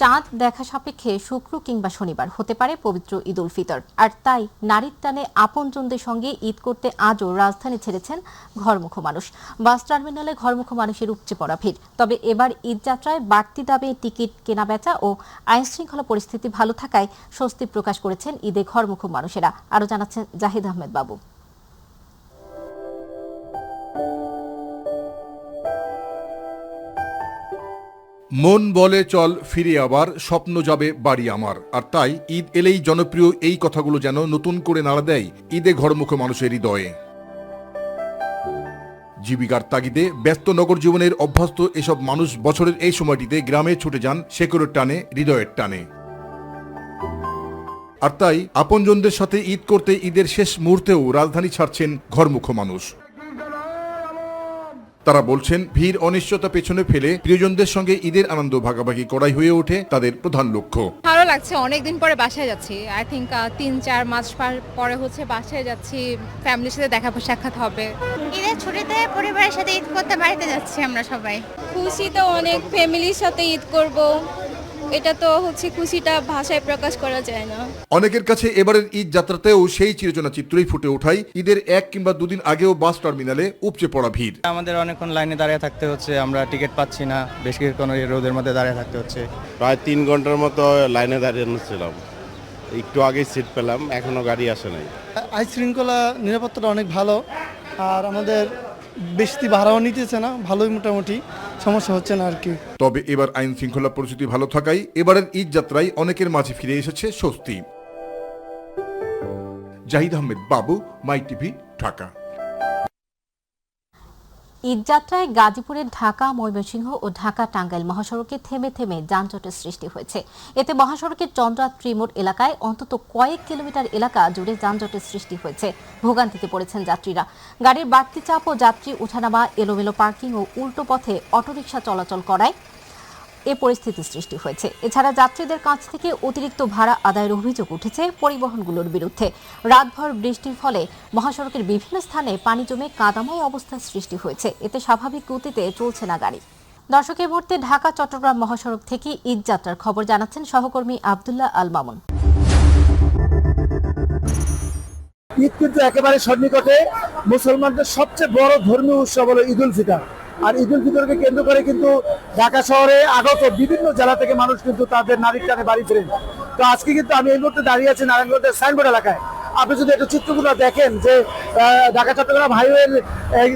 চাঁদ দেখা সাপেক্ষে শুক্র কিংবা শনিবার হতে পারে পবিত্র ঈদ উল ফিতর, আর তাই নারীর টানে আপনজনদের সঙ্গে ঈদ করতে আজও রাজধানী ছেড়েছেন ঘরমুখো মানুষ। বাস টার্মিনালে ঘরমুখো মানুষের উপচে পড়া ভিড়। তবে এবার ঈদ যাত্রায় বাড়তি দামে টিকিট কেনাবেচা ও আইনশৃঙ্খলা পরিস্থিতি ভালো থাকায় স্বস্তি প্রকাশ করেছেন ঈদে ঘরমুখো মানুষেরা। আরও জানাচ্ছেন জাহিদ আহমেদ বাবু। মন বলে চল ফিরে আবার, স্বপ্ন যাবে বাড়ি আমার। আর তাই ঈদ এলেই জনপ্রিয় এই কথাগুলো যেন নতুন করে নাড়া দেয় ঈদে ঘরমুখো মানুষের হৃদয়ে। জীবিকার তাগিদে ব্যস্ত নগর জীবনের অভ্যস্ত এসব মানুষ বছরের এই সময়টিতে গ্রামে ছুটে যান শেকড়ের টানে, হৃদয়ের টানে। আর তাই আপনজনদের সাথে ঈদ করতে ঈদের শেষ মুহূর্তেও রাজধানী ছাড়ছেন ঘরমুখো মানুষ। তারা বলছেন, ভিড় অনিশ্চয়তা পেছনে ফেলে প্রিয়জনদের সঙ্গে ঈদের আনন্দ ভাগাভাগি করাই হয়ে ওঠে তাদের প্রধান লক্ষ্য। ভালো লাগছে, অনেকদিন পরে বাসায় যাচ্ছি। আই থিঙ্ক 3-4 মাস পরে হচ্ছে বাসায় যাচ্ছি, ফ্যামিলির সাথে দেখা সাক্ষাৎ হবে। ঈদের ছুটিতে পরিবারের সাথে ঈদ করতে বাড়িতে যাচ্ছি আমরা সবাই। খুশি তো অনেক, ফ্যামিলির সাথে ঈদ করব, এটা তো হচ্ছে খুশিটা ভাষায় প্রকাশ করা যায় না। অনেকের কাছে এবারের ঈদ যাত্রাতেও সেই চিরচেনা চিত্রই ফুটে ওঠায় ঈদের 1 কিংবা 2 দিন আগেও বাস টার্মিনালে উপচে পড়া ভিড়। আমাদের অনেকক্ষণ লাইনে দাঁড়িয়ে থাকতে হচ্ছে, আমরা টিকিট পাচ্ছি না, বেশ কিছুক্ষণ রোদের মধ্যে দাঁড়িয়ে থাকতে হচ্ছে। প্রায় 3 ঘন্টার মতো লাইনে দাঁড়িয়ে ছিলাম, একটু আগেই সিট পেলাম, এখনো গাড়ি আসে নাই। আইন শৃঙ্খলা নিরাপত্তাটা অনেক ভালো, আর আমাদের বেশি ভাড়াও নিতেছে না, ভালোই মোটামুটি সমস্যা হচ্ছে না আর কি। তবে এবার আইন শৃঙ্খলা পরিস্থিতি ভালো থাকায় এবারের ঈদ যাত্রায় অনেকের মাঝে ফিরে এসেছে স্বস্তি। জাহিদ আহমেদ বাবু, মাই টিভি, ঢাকা। ঈদযাত্রায় গাজীপুরের ঢাকা ময়মনসিংহ ও ঢাকা টাঙ্গাইল মহাসড়কে থেমে থেমে যানজটের সৃষ্টি হয়েছে। এতে মহাসড়কের চন্দ্রা ত্রিমোড় এলাকায় অন্তত কয়েক কিলোমিটার এলাকা জুড়ে যানজটের সৃষ্টি হয়েছে। ভোগান্তিতে পড়েছেন যাত্রীরা। গাড়ির বাড়তি চাপ ও যাত্রী ওঠানামা, এলোমেলো পার্কিং ও উল্টো পথে অটোরিকশা চলাচল করায় এ পরিস্থিতি সৃষ্টি হয়েছে। এছাড়া যাত্রীদের কাছ থেকে অতিরিক্ত ভাড়া আদায়ের অভিযোগ উঠেছে পরিবহনগুলোর বিরুদ্ধে। রাতভর বৃষ্টির ফলে মহাসড়কের বিভিন্ন স্থানে পানি জমে কাদাময় অবস্থার সৃষ্টি হয়েছে। এতে স্বাভাবিক গতিতে চলছে না গাড়ি। দর্শক, এই মুহূর্তে ঢাকা চট্টগ্রাম মহাসড়ক থেকে ঈদ যাত্রার খবর জানাচ্ছেন সহকর্মী আব্দুল্লাহ আল মামুন। ঈদ কিন্তু একেবারে সন্নিকটে। মুসলমানদের সবচেয়ে বড় ধর্মীয় উৎসব হলো ঈদ উল ফিতর। আর ঈদ উল ফিতরকে কেন্দ্র করে কিন্তু ঢাকা শহরে আগত বিভিন্ন জেলা থেকে মানুষ কিন্তু তাদের নারীর টানে বাড়ি ফেরেন। তো আজকে কিন্তু আমি এই মুহূর্তে দাঁড়িয়ে আছি নারায়ণগঞ্জের সাইনবোর্ড এলাকায়। আপনি যদি একটু চিত্রগুলো দেখেন যে ঢাকা চট্টগ্রাম হাইওয়ের এই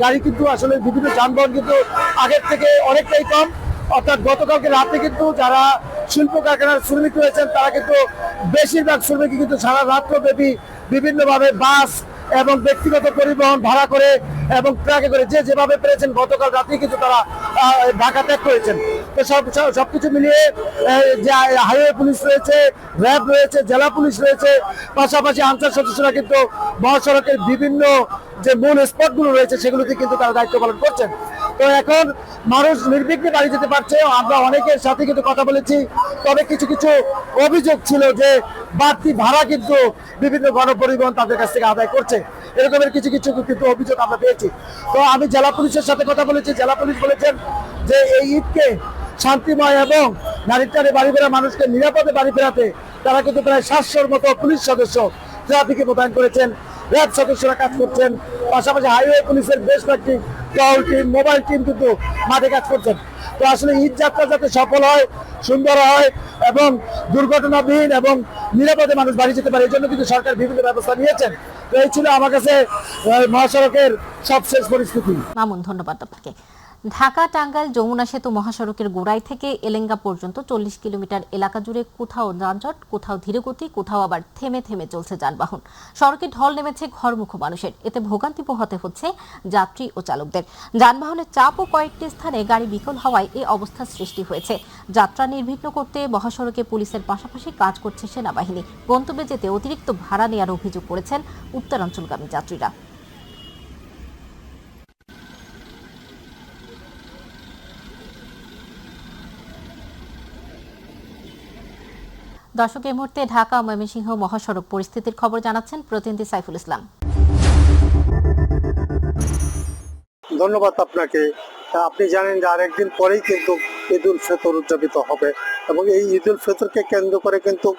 গাড়ি কিন্তু আসলে বিভিন্ন যানবাহন কিন্তু আগের থেকে অনেকটাই কম। অর্থাৎ গতকালকে রাতে কিন্তু যারা শিল্প কারখানার শ্রমিক রয়েছেন তারা কিন্তু বেশিরভাগ শ্রমিক কিন্তু সারা রাত্রব্যাপী বিভিন্নভাবে বাস এবং ব্যক্তিগত পরিবহন ভাড়া করে এবং ট্রাকে করে যে যেভাবে পেরেছেন গতকাল রাতে কিন্তু তারা ঢাকা ত্যাগ করেছেন। তো সবকিছু মিলিয়ে যে হাইওয়ে পুলিশ রয়েছে, র্যাব রয়েছে, জেলা পুলিশ রয়েছে, পাশাপাশি আনসার সদস্যরা কিন্তু মহাসড়কের বিভিন্ন যে মূল স্পটগুলো রয়েছে সেগুলোতে কিন্তু তারা দায়িত্ব পালন করছেন। তো এখন মানুষ নির্বিঘ্নে বাড়ি যেতে পারছে। আমরা অনেকের সাথে কিন্তু কথা বলেছি, তবে কিছু কিছু অভিযোগ ছিল যে বাড়তি ভাড়া কিন্তু বিভিন্ন গণপরিবহন তাদের কাছ থেকে আদায় করছে, এরকমের কিছু কিছু কিন্তু অভিযোগ আমরা পেয়েছি। তো আমি জেলা পুলিশের সাথে কথা বলেছি, জেলা পুলিশ বলেছেন যে এই ঈদকে শান্তিময় এবং নারীর টানে বাড়ি ফেরা মানুষকে নিরাপদে বাড়ি ফেরাতে তারা কিন্তু প্রায় 700-র মতো পুলিশ সদস্য ট্রাফিকে মোতায়েন করেছেন, র্যাব সদস্যরা কাজ করছেন, পাশাপাশি হাইওয়ে পুলিশের বেশ কয়েকটি টহল টিম, মোবাইল টিম কিন্তু মাঠে কাজ করছেন। তো আসলে ঈদ যাত্রা যাতে সফল হয়, সুন্দর হয় এবং দুর্ঘটনাবিহীন এবং নিরাপদে মানুষ বাড়ি যেতে পারে, এই জন্য কিন্তু সরকার বিভিন্ন ব্যবস্থা নিয়েছেন। তো এই ছিল আমার কাছে মহাসড়কের সবশেষ পরিস্থিতি। মামুন, ধন্যবাদ আপনাকে। ঢাকা টাঙ্গাইল যমুনা সেতু মহাসড়কের গোড়াই থেকে এলেঙ্গা পর্যন্ত 40 কিলোমিটার এলাকা জুড়ে কোথাও যানজট, কোথাও ধীরগতি, কোথাও আবার থেমে থেমে চলছে যানবাহন। সড়কে ঢল নেমেছে ঘরমুখো মানুষের। এতে ভোগান্তি পোহাতে হচ্ছে যাত্রী ও চালকদের। যানবাহনের চাপ ও কয়েকটি স্থানে গাড়ি বিকল হওয়ায় এই অবস্থার সৃষ্টি হয়েছে। যাত্রা নির্বিঘ্ন করতে মহাসড়কে পুলিশের পাশাপাশি কাজ করছে সেনাবাহিনী। গন্তব্যে যেতে অতিরিক্ত ভাড়া নেওয়ার অভিযোগ করেছেন উত্তরাঞ্চলগামী যাত্রীরা। দর্শক, এই মুহূর্তে ঢাকা ময়মনসিংহ মহাসড়ক পরিস্থিতির খবর জানাচ্ছেন প্রতিনিধি সাইফুল ইসলাম। ধন্যবাদ আপনাকে। আপনি জানেন যে আরেকদিন পরেই কিন্তু ঈদ উল ফিতর উদযাপিত হবে এবং এই ঈদ উল ফিতরকে কেন্দ্র করে কিন্তু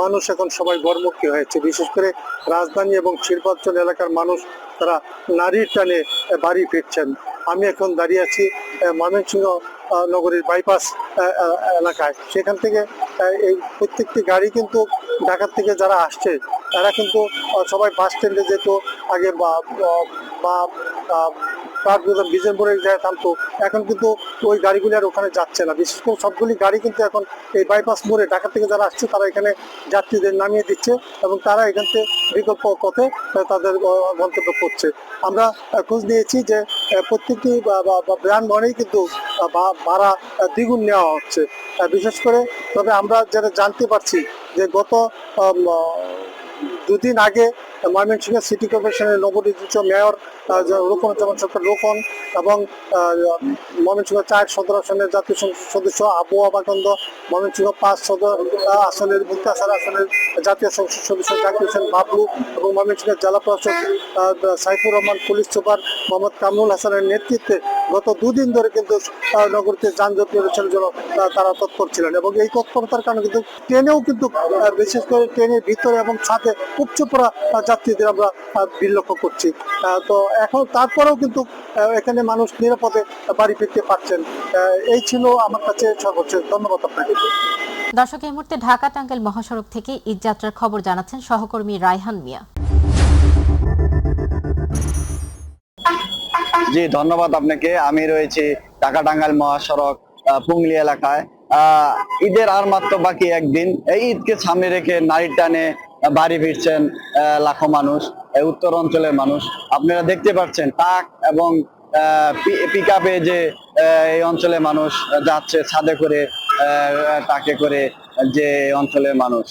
মানুষ এখন সবাই ঘরমুখী হয়েছে। বিশেষ করে রাজধানী এবং শিল্পাঞ্চল এলাকার মানুষ তারা নারীর টানে বাড়ি ফিরছেন। আমি এখন দাঁড়িয়ে আছি ময়মনসিংহ নগরীর বাইপাস এলাকায়। সেখান থেকে এই প্রত্যেকটি গাড়ি কিন্তু ঢাকার থেকে যারা আসছে তারা কিন্তু সবাই বাস স্ট্যান্ডে যেত আগে বা বিজেপুরে যায় থামতো, এখন কিন্তু ওই গাড়িগুলি আর ওখানে যাচ্ছে না। বিশেষ করে সবগুলি গাড়ি কিন্তু এখন এই বাইপাস মোড়ে ঢাকা থেকে যারা আসছে তারা এখানে যাত্রীদের নামিয়ে দিচ্ছে এবং তারা এখান থেকে বিকল্প পথে তাদের গন্তব্য করছে। আমরা খোঁজ নিয়েছি যে প্রত্যেকটি যানবাহনেই কিন্তু ভাড়া দ্বিগুণ নেওয়া হচ্ছে বিশেষ করে। তবে আমরা যেটা জানতে পারছি যে গত দুদিন আগে ময়মনসিংহ সিটি কর্পোরেশনের নবনির্বাচিত মেয়র রোকন রোকন এবং ময়মনসিংহ ৪ সদর আসনের জাতীয় সংসদ সদস্য আবু আবাকন্দ, ময়মনসিংহ ৫ সদর আসনের মুক্তাসার আসনের জাতীয় সংসদ সদস্য জাকির হোসেন বাবলু এবং ময়মনসিংহ জেলা প্রশাসক সাইফুর রহমান, পুলিশ সুপার মোহাম্মদ কামরুল হাসানের নেতৃত্বে গত দুদিন ধরে কিন্তু নগরীতে যানজট নিরসনের জন্য তারা তৎপর ছিলেন এবং এই তৎপরতার কারণে কিন্তু ট্রেনেও কিন্তু বিশেষ করে ট্রেনের ভিতরে এবং ছাদে উপচে পড়া যাত্রীদের আমরা ভিড় লক্ষ্য করছি। তো এখন তারপরেও কিন্তু এখানে মানুষ নিরাপদে বাড়ি ফিরতে পারছেন। এই ছিল আমার কাছে সর্বোচ্চ। ধন্যবাদ আপনাকে। দর্শক, এই মুহূর্তে ঢাকা টাঙ্গাইল মহাসড়ক থেকে ঈদ যাত্রার খবর জানাচ্ছেন সহকর্মী রায়হান মিয়া। জি ধন্যবাদ আপনাকে। আমি রয়েছি ঢাকা টাঙ্গাইল মহাসড়ক পুংলি এলাকায়। ঈদের আর মাত্র বাকি একদিন। এই ঈদকে সামনে রেখে নারীর টানে বাড়ি ফিরছেন লাখো মানুষ, উত্তর অঞ্চলের মানুষ। আপনারা দেখতে পাচ্ছেন ট্রাক এবং পিকআপে যে এই অঞ্চলের মানুষ যাচ্ছে, ছাদে করে ট্রাকে করে যে অঞ্চলের মানুষ।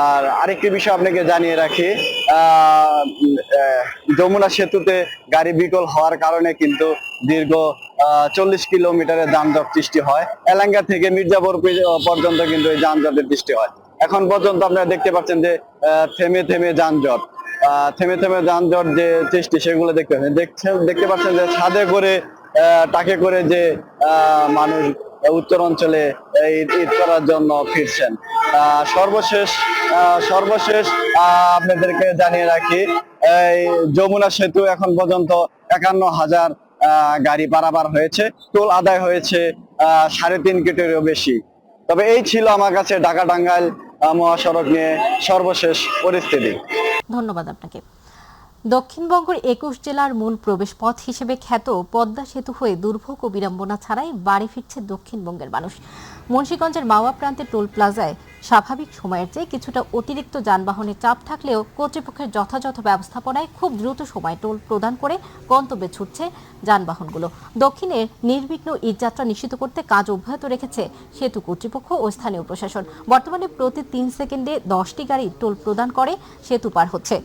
আর আরেকটি বিষয় আপনাকে জানিয়ে রাখি, যমুনা সেতুতে গাড়ি বিকল হওয়ার কারণে কিন্তু দীর্ঘ 40 কিলোমিটারের যানজট সৃষ্টি হয়। এলাঙ্গা থেকে মির্জাপুর পর্যন্ত কিন্তু এই যানজটের সৃষ্টি হয়। এখন পর্যন্ত আপনারা দেখতে পাচ্ছেন যে থেমে থেমে যানজট যে সৃষ্টি সেগুলো দেখতে পাচ্ছেন যে ছাদে করে টাকে করে যে মানুষ উত্তর অঞ্চলে ঈদ করার জন্য ফিরছেন। সর্বশেষ আপনাদেরকে জানিয়ে রাখি, এই যমুনা সেতু এখন পর্যন্ত 51,000 গাড়ি পারাপার হয়েছে, টোল আদায় হয়েছে 3.5 কোটিরও বেশি। তবে এই ছিল আমার কাছে ঢাকা টাঙ্গাইল মহাসড়ক নিয়ে সর্বশেষ পরিস্থিতি। ধন্যবাদ আপনাকে। দক্ষিণবঙ্গের 21 জেলার মূল প্রবেশ পথ হিসেবে খ্যাত পদ্মা সেতু হয়ে দুর্ভোগ ও বিড়ম্বনা ছাড়াই বাড়ি ফিরছে দক্ষিণবঙ্গের মানুষ। মুন্সিগঞ্জের মাওয়া প্রান্তে টোল প্লাজায় স্বাভাবিক সময়ের চেয়ে কিছুটা অতিরিক্ত যানবাহনের চাপ থাকলেও কর্তৃপক্ষের যথাযথ ব্যবস্থাপনায় খুব দ্রুত সময় টোল প্রদান করে গন্তব্যে ছুটছে যানবাহনগুলো। দক্ষিণের নির্বিঘ্ন ঈদযাত্রা নিশ্চিত করতে কাজ অব্যাহত রেখেছে সেতু কর্তৃপক্ষ ও স্থানীয় প্রশাসন। বর্তমানে প্রতি 3 সেকেন্ডে 10টি গাড়ি টোল প্রদান করে সেতু পার হচ্ছে।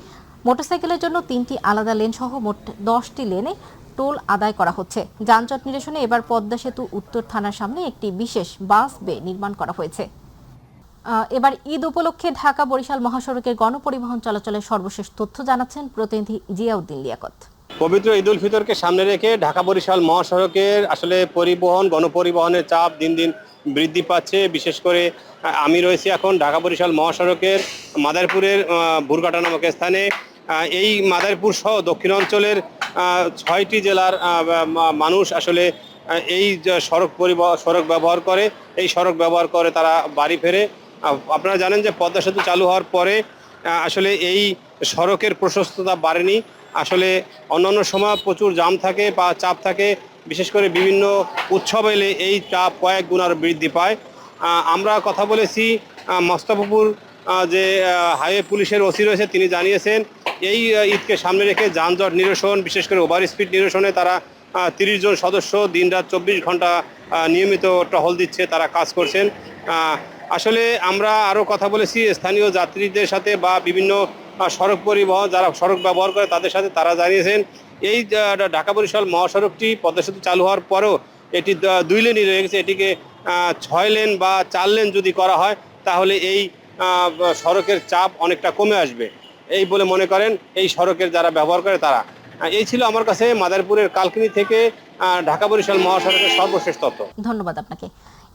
মোটরসাইকেলের জন্য 3টি আলাদা লেন সহ মোট 10টি লেনে টোল আদায় করা হচ্ছে। যানজট নিরসনে এবার পদ্মা সেতু উত্তর থানার সামনে একটি বিশেষ বাস বে নির্মাণ করা হয়েছে। এবার ঈদ উপলক্ষে ঢাকা বরিশাল মহাসড়কের গণপরিবহন চলাচলের সর্বশেষ তথ্য জানাচ্ছেন প্রতিনিধি জিয়াউদ্দিন লিয়াকত। পবিত্র ঈদ উল ফিতরকে সামনে রেখে ঢাকা বরিশাল মহাসড়কের আসলে গণপরিবহনের চাপ দিন দিন বৃদ্ধি পাচ্ছে। বিশেষ করে আমি রয়েছি এখন ঢাকা বরিশাল মহাসড়কের মাদারপুরের ভুরকাটা নামক স্থানে। এই মাদারপুর সহ দক্ষিণ অঞ্চলের 6টি জেলার মানুষ আসলে এই সড়ক ব্যবহার করে। এই সড়ক ব্যবহার করে তারা বাড়ি ফেরে। আপনারা জানেন যে পদ্মা সেতু চালু হওয়ার পরে আসলে এই সড়কের প্রশস্ততা বাড়েনি। আসলে অন্যান্য সময় প্রচুর জাম থাকে বা চাপ থাকে, বিশেষ করে বিভিন্ন উৎসব এলে এই চাপ কয়েক গুণ আরও বৃদ্ধি পায়। আমরা কথা বলেছি মোস্তফাপুর যে হাইওয়ে পুলিশের ওসি রয়েছে, তিনি জানিয়েছেন এই ঈদকে সামনে রেখে যানজট নিরসন, বিশেষ করে ওভার স্পিড নিরসনে তারা 30 জন সদস্য দিনরাত 24 ঘন্টা নিয়মিত টহল দিচ্ছে, তারা কাজ করছেন। আসলে আমরা আরও কথা বলেছি স্থানীয় যাত্রীদের সাথে বা বিভিন্ন সড়ক পরিবহন যারা সড়ক ব্যবহার করে তাদের সাথে। তারা জানিয়েছেন এই ঢাকা বরিশাল মহাসড়কটি পদ্মা সেতু চালু হওয়ার পরেও এটি 2 লেনই রয়ে গেছে। এটিকে 6 লেন বা 4 লেন যদি করা হয় তাহলে এই সড়কের চাপ অনেকটা কমে আসবে, এই বলে মনে করেন এই সড়কের যারা ব্যবহার করে তারা। এই ছিল আমার কাছে মাদারপুরের কালকিনি থেকে ঢাকা বরিশাল মহাসড়কের সর্বশেষ তথ্য। ধন্যবাদ আপনাকে।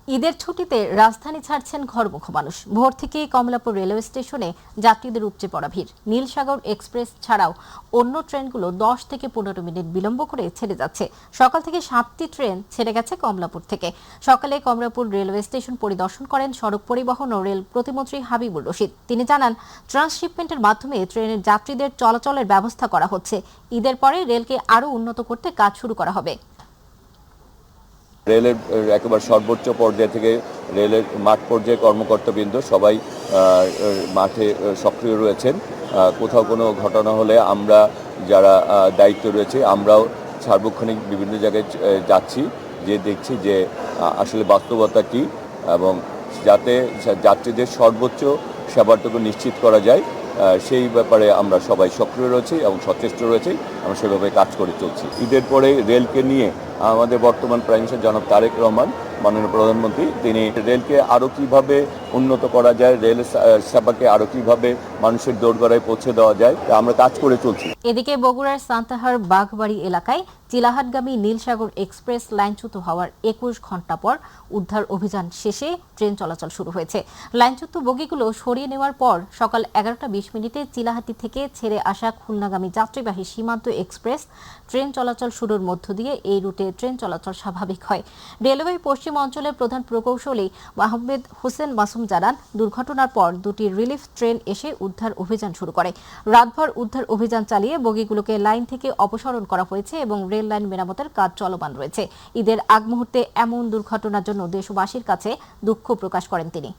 ঈদের ছুটিতে রাজধানী ছাড়ছেন ঘরমুখো মানুষ। ভোর থেকেই কমলাপুর রেলওয়ে স্টেশনে যাত্রীদের উপচে পড়া ভিড়। নীলসাগর এক্সপ্রেস ছাড়াও অন্য ট্রেনগুলো 10 থেকে 15 মিনিট বিলম্ব করে ছেড়ে যাচ্ছে। সকাল থেকে 7টি ট্রেন ছেড়ে গেছে কমলাপুর থেকে। সকালে কমলাপুর রেলওয়ে স্টেশন পরিদর্শন করেন সড়ক পরিবহন ও রেল প্রতিমন্ত্রী হাবিবুর রশিদ। তিনি জানান, ট্রান্সশিপমেন্টের মাধ্যমে ট্রেনের যাত্রীদের চলাচলের ব্যবস্থা করা হচ্ছে। ঈদের পরে রেলকে আরও উন্নত করতে কাজ শুরু করা হবে। রেলের একেবারে সর্বোচ্চ পর্যায় থেকে রেলের মাঠ পর্যায়ে কর্মকর্তাবৃন্দ সবাই মাঠে সক্রিয় রয়েছেন। কোথাও কোনো ঘটনা হলে আমরা যারা দায়িত্ব রয়েছে আমরাও সার্বক্ষণিক বিভিন্ন জায়গায় যাচ্ছি, যে দেখছি যে আসলে বাস্তবতা কী এবং যাতে যাত্রীদের সর্বোচ্চ সেবাটুকু নিশ্চিত করা যায় সেই ব্যাপারে আমরা সবাই সক্রিয় রয়েছি এবং সচেষ্ট রয়েছি। আমরা সেভাবে কাজ করে চলছি। ঈদের পরে রেলকে নিয়ে আমাদের বর্তমান প্রাইম মিনিস্টার জনাব তারেক রহমান মাননীয় প্রধানমন্ত্রী তিনি রেলকে আরও কীভাবে উন্নত করা যায়, রেল সেবাকে আরও কীভাবে মানুষের দোরগোড়ায় পৌঁছে দেওয়া যায় তা আমরা কাজ করে চলছি। এদিকে বগুড়ার সান্তাহার বাঘবাড়ি এলাকায় চিলাহাটগামী নীলসাগর এক্সপ্রেস লাইনচ্যুত হওয়ার 21 ঘণ্টা পর উদ্ধার অভিযান শেষে ট্রেন চলাচল শুরু হয়েছে। লাইনচ্যুত বগিগুলো সরিয়ে নেওয়ার পর সকাল 11টা 20 মিনিটে চিলাহাটি থেকে ছেড়ে আসা খুলনাগামী যাত্রীবাহী সীমান্ত এক্সপ্রেস ট্রেন চলাচল শুরুর মধ্য দিয়ে এই রুটে ট্রেন চলাচল স্বাভাবিক হয়। রেলওয়ে পশ্চিম অঞ্চলের প্রধান প্রকৌশলী আহমেদ হোসেন মাসুম জানান, দুর্ঘটনার পর দুটি রিলিফ ট্রেন এসে উদ্ধার অভিযান শুরু করে। রাতভর উদ্ধার অভিযান চালিয়ে বগিগুলোকে লাইন থেকে অপসারণ করা হয়েছে এবং রেল লাইন মেরামতের কাজ চলমান রয়েছে। ঈদের আগ মুহূর্তে এমন দুর্ঘটনার জন্য দেশবাসীর কাছে দুঃখ প্রকাশ করেন তিনি।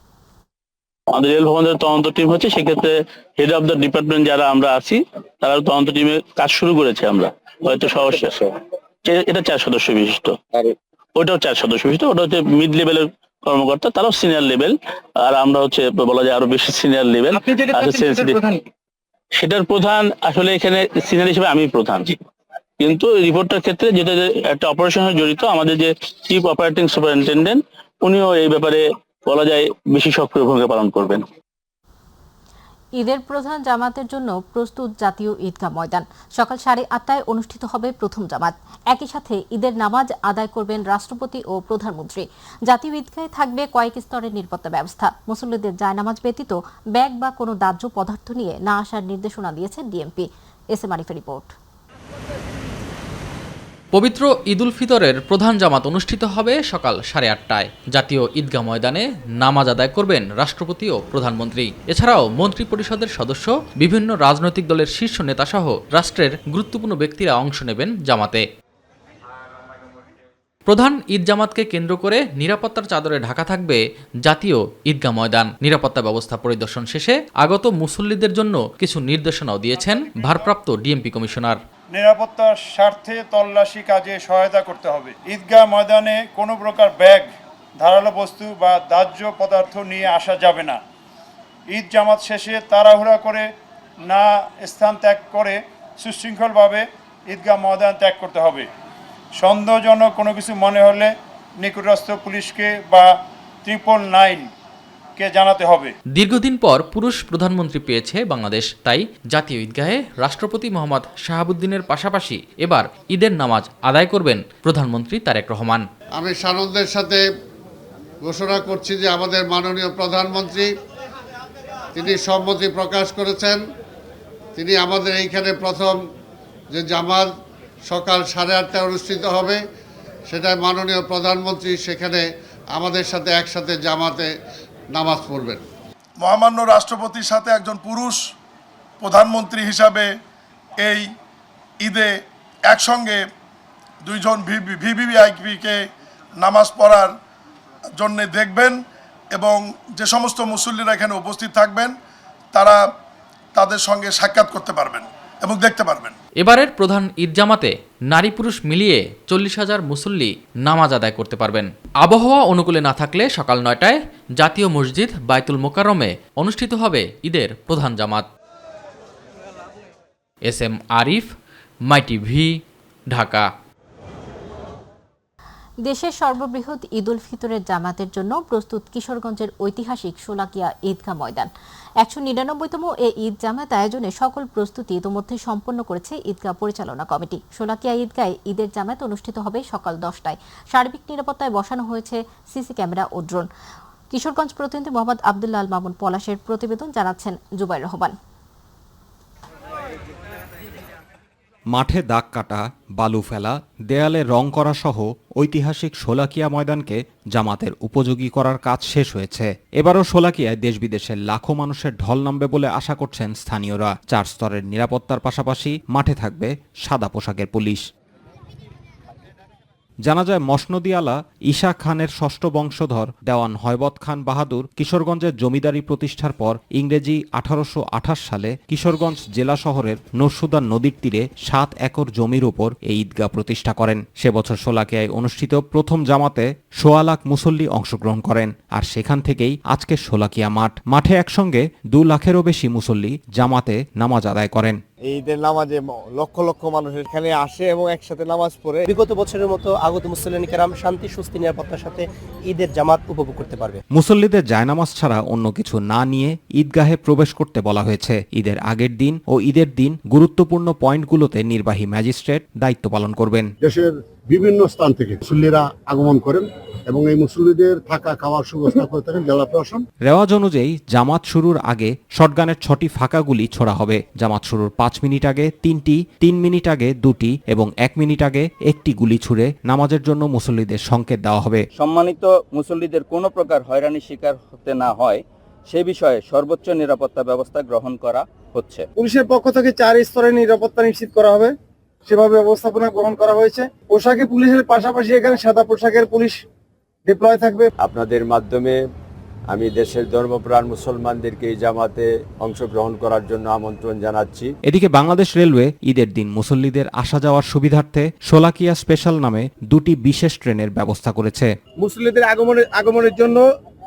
আমাদের রেল ভবনের তদন্ত টিম হচ্ছে, সেক্ষেত্রে হেড অফ দ্য ডিপার্টমেন্ট যারা আমরা আছি তারা তদন্ত টিমে কাজ শুরু করেছে। আমরা হয়তো এটা 4 সদস্য বিশিষ্ট, ওটাও 4 সদস্য বিশিষ্ট, ওটা হচ্ছে মিড লেভেলের কর্মকর্তা, তারাও সিনিয়র লেভেল, আর আমরা হচ্ছে বলা যায় আরো বেশি সিনিয়র লেভেল। সেটার প্রধান আসলে এখানে সিনিয়র হিসেবে আমি প্রধান, কিন্তু রিপোর্টটার ক্ষেত্রে যেটা একটা অপারেশনে জড়িত আমাদের যে চিফ অপারেটিং সুপারিনটেন্ডেন্ট উনিও এই ব্যাপারে বলা যায় বেশি সক্রিয় ভূমিকা পালন করবেন। ঈদের প্রধান জামাতের জন্য প্রস্তুত জাতীয় ঈদগাহ ময়দান। সকাল 8:30টায় অনুষ্ঠিত হবে প্রথম জামাত। একই সাথে ঈদের নামাজ আদায় করবেন রাষ্ট্রপতি ও প্রধানমন্ত্রী। জাতীয় ঈদগাহে থাকবে কয়েক স্তরের নিরাপত্তা ব্যবস্থা। মুসল্লিদের জায়নামাজ ব্যতীত ব্যাগ বা কোনো দাহ্য পদার্থ নিয়ে না আসার নির্দেশনা দিয়েছেন ডিএমপি। এস এম আরিফের রিপোর্ট। পবিত্র ঈদুল ফিতরের প্রধান জামাত অনুষ্ঠিত হবে সকাল 8:30টায়। জাতীয় ঈদগাহ ময়দানে নামাজ আদায় করবেন রাষ্ট্রপতি ও প্রধানমন্ত্রী। এছাড়াও মন্ত্রী পরিষদের সদস্য, বিভিন্ন রাজনৈতিক দলের শীর্ষ নেতাসহ রাষ্ট্রের গুরুত্বপূর্ণ ব্যক্তিরা অংশ নেবেন জামাতে। প্রধান ঈদ জামাতকে কেন্দ্র করে নিরাপত্তার চাদরে ঢাকা থাকবে জাতীয় ঈদগাহ ময়দান। নিরাপত্তা ব্যবস্থা পরিদর্শন শেষে আগত মুসল্লিদের জন্য কিছু নির্দেশনাও দিয়েছেন ভারপ্রাপ্ত ডিএমপি কমিশনার। নিরাপত্তার স্বার্থে তল্লাশি কাজে সহায়তা করতে হবে। ঈদগাহ ময়দানে কোনো প্রকার ব্যাগ, ধারালো বস্তু বা দাহ্য পদার্থ নিয়ে আসা যাবে না। ঈদ জামাত শেষে তাড়াহুড়া করে না স্থান ত্যাগ করে সুশৃঙ্খলভাবে ঈদগাহ ময়দান ত্যাগ করতে হবে। সন্দেহজনক কোনো কিছু মনে হলে নিকটস্থ পুলিশকে বা 999-কে জানাতে হবে। দীর্ঘদিন পর পুরুষ প্রধানমন্ত্রী পেয়েছে বাংলাদেশ, তাই জাতীয় ঈদগাহে রাষ্ট্রপতি মোহাম্মদ শাহাবুদ্দিনের পাশাপাশি এবার ঈদের নামাজ আদায় করবেন প্রধানমন্ত্রী তারেক রহমান। আমি সানন্দের সাথে ঘোষণা করছি যে আমাদের মাননীয় প্রধানমন্ত্রী তিনি সম্মতি প্রকাশ করেছেন। তিনি আমাদের এইখানে প্রথম যে জামাত সকাল 8:30টায় অনুষ্ঠিত হবে, সেটাই মাননীয় প্রধানমন্ত্রী সেখানে আমাদের সাথে একসাথে জামাতে নামাজ পড়বেন। মহামান্য রাষ্ট্রপতির সাথে একজন পুরুষ প্রধানমন্ত্রী হিসাবে এই ঈদে একসঙ্গে দুইজন ভিভিআইপিকে নামাজ পড়ার জন্য দেখবেন এবং যে সমস্ত মুসল্লিরা এখানে উপস্থিত থাকবেন তারা তাদের সঙ্গে সাক্ষাৎ করতে পারবেন এবং দেখতে পারবেন। এবারের প্রধান ঈদ জামাতে নারী পুরুষ মিলিয়ে 40,000 মুসল্লি নামাজ আদায় করতে পারবেন। আবহাওয়া অনুকূলে না থাকলে সকাল 9টায় জাতীয় মসজিদ বাইতুল মোকাররমে অনুষ্ঠিত হবে ঈদের প্রধান জামাত। এস এম আরিফ, মাই টিভি, ঢাকা। দেশের সর্ববৃহৎ ঈদ উল ফিতরের জামাতের জন্য প্রস্তুত কিশোরগঞ্জের ঐতিহাসিক শোলাকিয়া ঈদগাহ ময়দান। 199তম এই ঈদ জামাত আয়োজনে সকল প্রস্তুতি ইতোমধ্যে সম্পন্ন করেছে ঈদগাহ পরিচালনা কমিটি। শোলাকিয়া ঈদগাহে ঈদের জামাত অনুষ্ঠিত হবে সকাল 10টায়। সার্বিক নিরাপত্তায় বসানো হয়েছে সিসি ক্যামেরা ও ড্রোন। কিশোরগঞ্জ প্রতিনিধি মোহাম্মদ আব্দুল্লাহ আল মামুন পলাশের প্রতিবেদন, জানাচ্ছেন জুবাইর রহমান। মাঠে দাগ কাটা, বালু ফেলা, দেয়ালে রং করা সহ ঐতিহাসিক শোলাকিয়া ময়দানকে জামাতের উপযোগী করার কাজ শেষ হয়েছে। এবারও শোলাকিয়ায় দেশ বিদেশের লাখো মানুষের ঢল নামবে বলে আশা করছেন স্থানীয়রা। 4 স্তরের নিরাপত্তার পাশাপাশি মাঠে থাকবে সাদা পোশাকের পুলিশ। জানা যায় মসনদি আলা ঈশা খানের 6ষ্ঠ বংশধর দেওয়ান হয়বত খান বাহাদুর কিশোরগঞ্জের জমিদারি প্রতিষ্ঠার পর ইংরেজি 1828 সালে কিশোরগঞ্জ জেলা শহরের নরসুদান নদীর তীরে 7 একর জমির উপর এই ঈদগাহ প্রতিষ্ঠা করেন। সে বছর শোলাকিয়ায় অনুষ্ঠিত প্রথম জামাতে 1.25 লাখ মুসল্লি অংশগ্রহণ করেন। আর সেখান থেকেই আজকে শোলাকিয়া মাঠে একসঙ্গে 2 লাখেরও বেশি মুসল্লি জামাতে নামাজ আদায় করেন। এই ঈদের নামাজে লক্ষ লক্ষ মানুষ এখানে আসে এবং একসাথে নামাজ পড়ে। বিগত বছরের মতো আগত মুসল্লিন কেরাম শান্তি সুস্থ নিরাপত্তার সাথে ঈদের জামাত উপভোগ করতে পারবে। মুসল্লিদের জায়নামাজ ছাড়া অন্য কিছু না নিয়ে ঈদগাহে প্রবেশ করতে বলা হয়েছে। ঈদের আগের দিন ও ঈদের দিন গুরুত্বপূর্ণ পয়েন্টগুলোতে নির্বাহী ম্যাজিস্ট্রেট দায়িত্ব পালন করবেন। দেশের বিভিন্ন স্থান থেকে মুসল্লিরা আগমন করেন এবং এই মুসল্লিদের থাকা খাওয়ার সুব্যবস্থা করে থাকেন জেলা প্রশাসন। রেওয়াজ অনুযায়ী জামাত শুরুর আগে শটগানের 6টি ফাঁকা গুলি ছোড়া হবে। জামাত শুরুর 5 মিনিট আগে 3টি, 3 মিনিট আগে 2টি এবং 1 মিনিট আগে 1টি গুলি ছুড়ে নামাজের জন্য মুসল্লিদের সংকেত দেওয়া হবে। সম্মানিত মুসল্লিদের কোনো প্রকার হয়রানির শিকার হতে না হয় সে বিষয়ে সর্বোচ্চ নিরাপত্তা ব্যবস্থা গ্রহণ করা হচ্ছে। পুলিশের পক্ষ থেকে 4 স্তরের নিরাপত্তা নিশ্চিত করা হবে, সেভাবে ব্যবস্থাপনা গ্রহণ করা হয়েছে। পোশাকে পুলিশের পাশাপাশি এখানে সাদা পোশাকের পুলিশ ডিপ্লয় থাকবে। আপনাদের মাধ্যমে আমি দেশের ধর্মপ্রাণ মুসলমানদেরকে এই জামাতে অংশগ্রহণ করার জন্য আমন্ত্রণ জানাচ্ছি। এদিকে বাংলাদেশ রেলওয়ে ঈদের দিন মুসল্লিদের আসা যাওয়ার সুবিধার্থে শোলাকিয়া স্পেশাল নামে 2টি বিশেষ ট্রেনের ব্যবস্থা করেছে। মুসল্লিদের আগমনের জন্য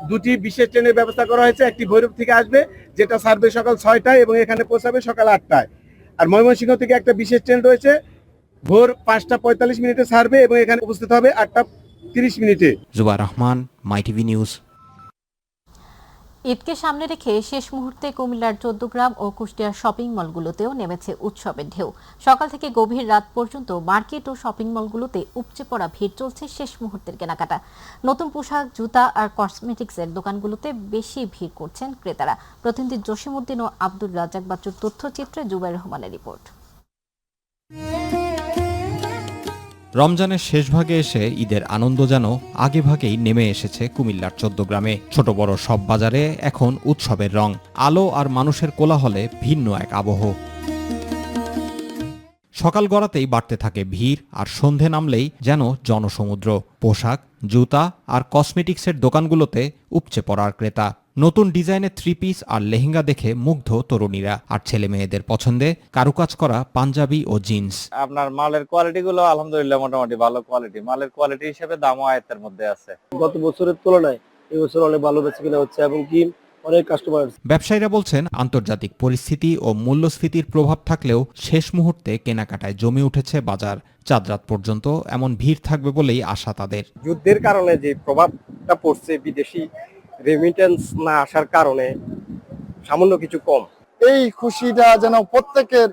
2টি বিশেষ ট্রেনের ব্যবস্থা করা হয়েছে। একটি ভৈরব থেকে আসবে, যেটা ছাড়বে সকাল 6টায় এবং এখানে পৌঁছাবে সকাল 8টায়। আর ময়মনসিংহ থেকে একটা বিশেষ ট্রেন রয়েছে, ভোর 5টা 45 মিনিটে ছাড়বে এবং এখানে উপস্থিত হবে 8টা 30 মিনিটে। জুবাইর রহমান, মাই টিভি নিউজ। ঈদকে সামনে রেখে শেষ মুহূর্তে কুমিল্লার 14 গ্রাম ও কুষ্টিয়ার শপিং মলগুলোতেও নেমেছে উৎসবের ঢেউ। সকাল থেকে গভীর রাত পর্যন্ত মার্কেট ও শপিং মলগুলোতে উপচে পড়া ভিড় চলছে শেষ মুহূর্তের কেনাকাটা। নতুন পোশাক, জুতা আর কসমেটিক্সের দোকানগুলোতে বেশি ভিড় করছেন ক্রেতারা। প্রতিনিধি জসিমউদ্দিন ও আব্দুর রাজ্জাক বাচ্চুর তথ্যচিত্রে জুবাইর রহমানের রিপোর্ট। রমজানের শেষ ভাগে এসে ঈদের আনন্দ যেন আগে ভাগেই নেমে এসেছে কুমিল্লার 14 গ্রামে। ছোট বড় সব বাজারে এখন উৎসবের রং, আলো আর মানুষের কোলাহলে ভিন্ন এক আবহ। সকাল গড়াতেই বাড়তে থাকে ভিড়, আর সন্ধে নামলেই যেন জনসমুদ্র। পোশাক, জুতা আর কসমেটিক্সের দোকানগুলোতে উপচে পড়ার ক্রেতা। নতুন ডিজাইনের 3 পিস আর লেহেঙ্গা দেখে মুগ্ধ তরুণীরা, আর ছেলে মেয়েদের পছন্দে কারুকাজ করা পাঞ্জাবি ও জিন্স। আপনার মালের কোয়ালিটি গুলো আলহামদুলিল্লাহ মোটামুটি ভালো কোয়ালিটি। মালের কোয়ালিটি হিসেবে দামও আয়ত্তের মধ্যে আছে। গত বছরের তুলনায় এই বছর অনেক ভালো বেচাকেনা হচ্ছে এবং কি অনেক কাস্টমার। ব্যবসায়ীরা বলছেন আন্তর্জাতিক পরিস্থিতি ও মূল্যস্ফীতির প্রভাব থাকলেও শেষ মুহূর্তে কেনাকাটায় জমে উঠেছে বাজার। চাঁদ রাত পর্যন্ত এমন ভিড় থাকবে বলেই আশা তাদের। যুদ্ধের কারণে যে প্রভাবটা পড়ছে, বিদেশি রেমিটেন্স না আসার কারণে সামান্য কিছু কম। এই খুশিটা যেন প্রত্যেকের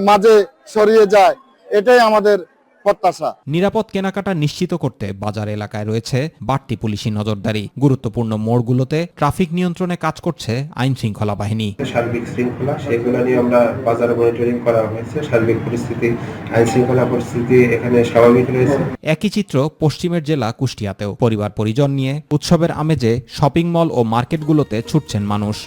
মাঝে ছড়িয়ে যায়, এটাই আমাদের প্রত্যাশা। নিরাপদ কেনাকাটা নিশ্চিত করতে বাজার এলাকায় রয়েছে বাড়তি পুলিশি নজরদারি। গুরুত্বপূর্ণ মোড়গুলোতে ট্রাফিক নিয়ন্ত্রণে কাজ করছে আইন শৃঙ্খলা বাহিনী। সার্বিক শৃঙ্খলা সেগুলো নিয়ে আমরা বাজারে মনিটরিং করা হয়েছে। সার্বিক পরিস্থিতি, আইন শৃঙ্খলা পরিস্থিতি এখানে স্বাভাবিক রয়েছে। একই চিত্র পশ্চিমের জেলা কুষ্টিয়াতেও। পরিবার পরিজন নিয়ে উৎসবের আমেজে শপিং মল ও মার্কেটগুলোতে ছুটছেন মানুষ।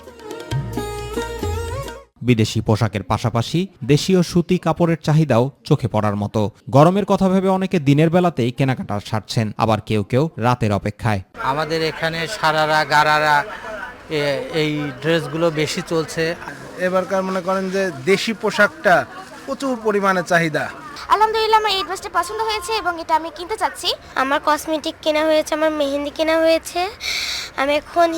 বিদেশি পোশাকের পাশাপাশি দেশীয় সুতি কাপড়ের চাহিদাও চোখে পড়ার মতো। গরমের কথা ভেবে অনেকে দিনের বেলাতেই কেনাকাটা সারছেন, আবার কেউ কেউ রাতের অপেক্ষায়। আমাদের এখানে সারারা, গারারা এই ড্রেসগুলো বেশি চলছে। এবারকার মনে করেন যে দেশি পোশাকটা প্রচুর পরিমাণে চাহিদা। আলহামদুলিল্লাহ আমার এই ড্রেসটা পছন্দ হয়েছে এবং এটা আমি কিনতে চাচ্ছি। আমার কসমেটিক কেনা হয়েছে, আমার মেহেন্দি কেনা হয়েছে, আমি এখন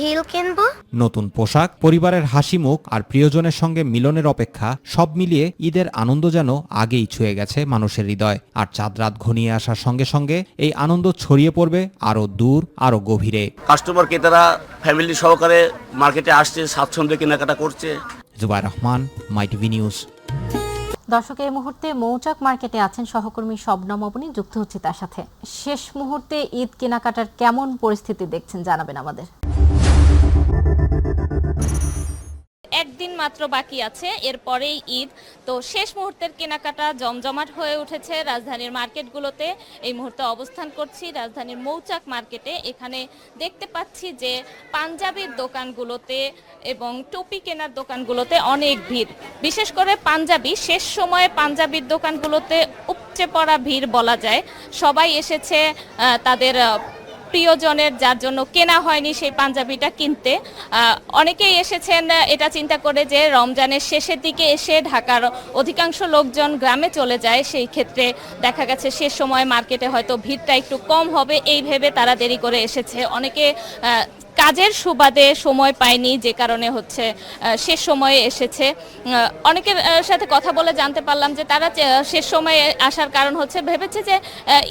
হিল কিনবো। নতুন পোশাক, পরিবারের হাসি মুখ আর প্রিয়জনের সঙ্গে মিলনের অপেক্ষা সব মিলিয়ে ঈদের আনন্দ যেন আগেই ছুঁয়ে গেছে মানুষের হৃদয়। আর চাঁদ রাত ঘনিয়ে আসার সঙ্গে সঙ্গে এই আনন্দ ছড়িয়ে পড়বে আরো দূর, আরো গভীরে। কাস্টমার ক্রেতারা ফ্যামিলি সহকারে মার্কেটে আসছে, স্বাচ্ছন্দ্যে কেনাকাটা করছে। জুবাইর রহমান, মাই টিভি নিউজ। দর্শক, এই মুহূর্তে মৌচাক মার্কেটে আছেন সহকর্মী শবনম অবনী, যুক্ত হচ্ছে তার সাথে। শেষ মুহূর্তে ঈদ কেনাকাটার কেমন পরিস্থিতি দেখছেন জানাবেন আমাদের। একদিন মাত্র বাকি আছে, এরপরেই ঈদ। তো শেষ মুহূর্তের কেনাকাটা জমজমাট হয়ে উঠেছে রাজধানীর মার্কেটগুলোতে। এই মুহূর্তে অবস্থান করছি রাজধানীর মৌচাক মার্কেটে। এখানে দেখতে পাচ্ছি যে পাঞ্জাবির দোকানগুলোতে এবং টুপি কেনার দোকানগুলোতে অনেক ভিড়। বিশেষ করে পাঞ্জাবি, শেষ সময়ে পাঞ্জাবির দোকানগুলোতে উপচে পড়া ভিড় বলা যায়। সবাই এসেছে তাদের প্রিয়জনের, যার জন্য কেনা হয়নি সেই পাঞ্জাবিটা কিনতে। অনেকেই এসেছেন এটা চিন্তা করে যে রমজানের শেষের দিকে এসে ঢাকার অধিকাংশ লোকজন গ্রামে চলে যায়, সেই ক্ষেত্রে দেখা গেছে শেষ সময় মার্কেটে হয়তো ভিড়টা একটু কম হবে এই ভেবে তারা দেরি করে এসেছে। অনেকে কাজের সুবাদে সময় পায়নি, যে কারণে হচ্ছে শেষ সময়ে এসেছে। অনেকের সাথে কথা বলে জানতে পারলাম যে তারা শেষ সময়ে আসার কারণ হচ্ছে ভেবেছে যে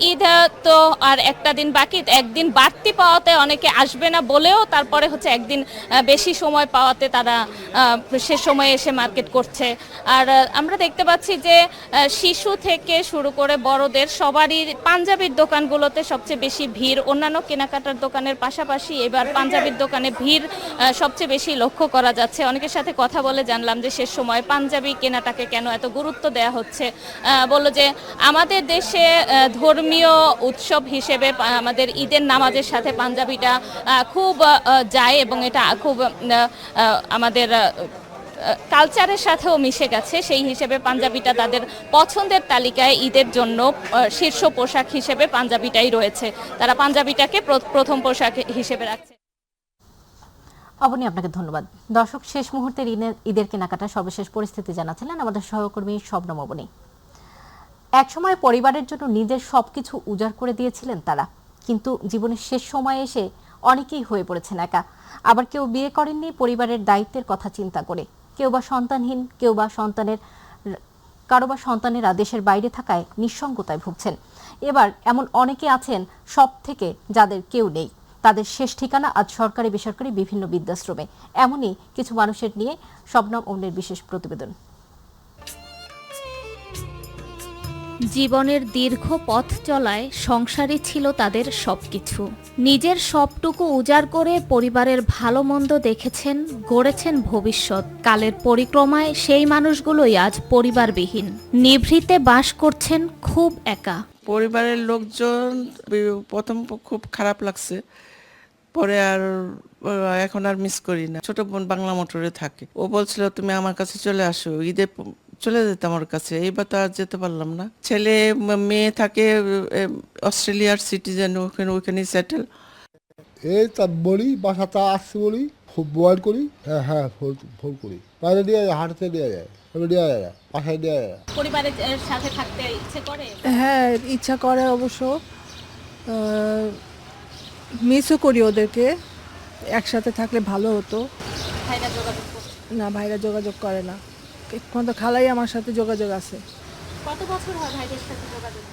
ঈদ তো আর একটা দিন বাকি, একদিন বাড়তি পাওয়াতে অনেকে আসবে না বলেও তারপরে হচ্ছে একদিন বেশি সময় পাওয়াতে তারা শেষ সময়ে এসে মার্কেট করছে। আর আমরা দেখতে পাচ্ছি যে শিশু থেকে শুরু করে বড়দের সবারই পাঞ্জাবির দোকানগুলোতে সবচেয়ে বেশি ভিড়। অন্যান্য কেনাকাটার দোকানের পাশাপাশি এবার পাঞ্জাবির দোকানে ভিড় সবচেয়ে বেশি লক্ষ্য করা যাচ্ছে। অনেকের সাথে কথা বলে জানলাম যে শেষ সময় পাঞ্জাবি কেনাটাকে কেন এত গুরুত্ব দেওয়া হচ্ছে। বললো যে আমাদের দেশে ধর্মীয় উৎসব হিসেবে আমাদের ঈদের নামাজের সাথে পাঞ্জাবিটা খুব যায় এবং এটা খুব আমাদের কালচারের সাথেও মিশে গেছে। সেই হিসেবে পাঞ্জাবিটা তাদের পছন্দের তালিকায় ঈদের জন্য শীর্ষ পোশাক হিসেবে পাঞ্জাবিটাই রয়েছে। তারা পাঞ্জাবিটাকে প্রথম পোশাক হিসেবে রাখছে। অবনী, আপনাকে ধন্যবাদ। দর্শক, শেষ মুহূর্তের ঈদের কেনাকাটা সর্বশেষ পরিস্থিতি জানাচ্ছিলেন আমাদের সহকর্মী শবনম অবনী। একসময় পরিবারের জন্য নিজের সবকিছু উজাড় করে দিয়েছিলেন তারা, কিন্তু জীবনের শেষ সময়ে এসে অনেকেই হয়ে পড়েছেন একা। আবার কেউ বিয়ে করেননি পরিবারের দায়িত্বের কথা চিন্তা করে, কেউ বা সন্তানহীন, কেউ বা কারো বা সন্তানেরা দেশের বাইরে থাকায় নিঃসঙ্গতায় ভুগছেন। এবার এমন অনেকে আছেন সব থেকে যাদের কেউ নেই, তাদের শেষ ঠিকানা আজ সরকারি বেসরকারি বিভিন্ন বৃদ্ধাশ্রমে। এমনই কিছু মানুষের নিয়ে শবনম অবনীর বিশেষ প্রতিবেদন। জীবনের দীর্ঘ পথ চলায় সংসারই ছিল তাদের সবকিছু। নিজের সবটুকু উজাড় করে পরিবারের ভালো মন্দ দেখেছেন, গড়েছেন ভবিষ্যৎ। কালের পরিক্রমায় সেই মানুষগুলোই আজ পরিবারবিহীন, নিভৃতে বাস করছেন খুব একা। পরিবারের লোকজন প্রথম খুব খারাপ লাগছে, পরে আর এখন আর মিস করি না। ছোট বোন বাংলা মোটরে থাকে, ও বলছিল তুমি আমার কাছে চলে আসো, ঈদে চলে যেতে আমার কাছে। এইবার তো আর যেতে পারলাম না। ছেলে মেয়ে থাকে অস্ট্রেলিয়ার সিটিজেন, ওখানে সেটেল। এই তার বলি বাসাটা আসছি বলি খুব বয়েল করি। হ্যাঁ ফোন করি, বাইরে দেওয়া যায়, হাঁটতে দেওয়া যায়, দেওয়া যায়, বাসায় দেওয়া যায়। পরিবারের সাথে থাকতে ইচ্ছে করে? হ্যাঁ, ইচ্ছা করে অবশ্য। মিসও করি ওদেরকে, একসাথে থাকলে ভালো হতো। না, ভাইরা যোগাযোগ করে না। এখন তো খালাই আমার সাথে যোগাযোগ আছে। কত বছর হয় ভাইদের সাথে যোগাযোগ?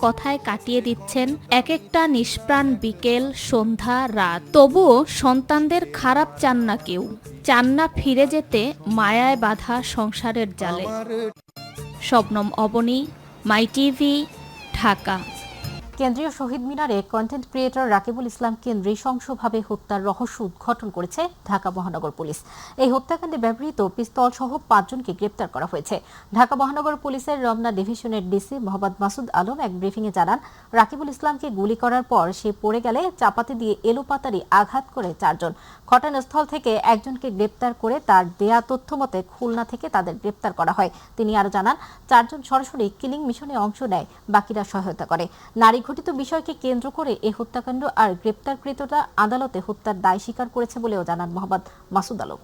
কথায় কাটিয়ে দিচ্ছেন এক একটা নিষ্প্রাণ বিকেল, সন্ধ্যা, রাত। তবুও সন্তানদের খারাপ চান না কেউ, চান না ফিরে যেতে মায়ায় বাঁধা সংসারের জালে। শবনম অবনী, মাই টিভি, ঢাকা। কেন্দ্রীয় শহীদ মিনারে কন্টেন্ট ক্রিয়েটর রাকিবুল ইসলামকে নৃশংসভাবে হত্যার রহস্য উদ্ঘাটন করেছে ঢাকা মহানগর পুলিশ। এই হত্যাকাণ্ডে ব্যবহৃত পিস্তল সহ 5 জনকে গ্রেপ্তার করা হয়েছে। ঢাকা মহানগর পুলিশের রমনা ডিভিশনের ডিসি মোহাম্মদ মাসুদ আলম এক ব্রিফিংয়ে জানান, রাকিবুল ইসলামকে গুলি করার পর সে পড়ে গেলে চাপাতি দিয়ে এলোপাতাড়ি আঘাত করে 4 জন। ঘটনাস্থল থেকে একজনকে গ্রেপ্তার করে তার দেয়া তথ্য মতে খুলনা থেকে তাদের গ্রেপ্তার করা হয়। তিনি আরও জানান, 4 জন সরাসরি কিলিং মিশনে অংশ নেয়, বাকিরা সহায়তা করে। নারী ঘটিত বিষয়কে কেন্দ্র করে এই হত্যাকাণ্ড আর গ্রেপ্তারকৃতরা আদালতে হত্যার দায় স্বীকার করেছে বলেও জানান মোহাম্মদ মাসুদ আলম।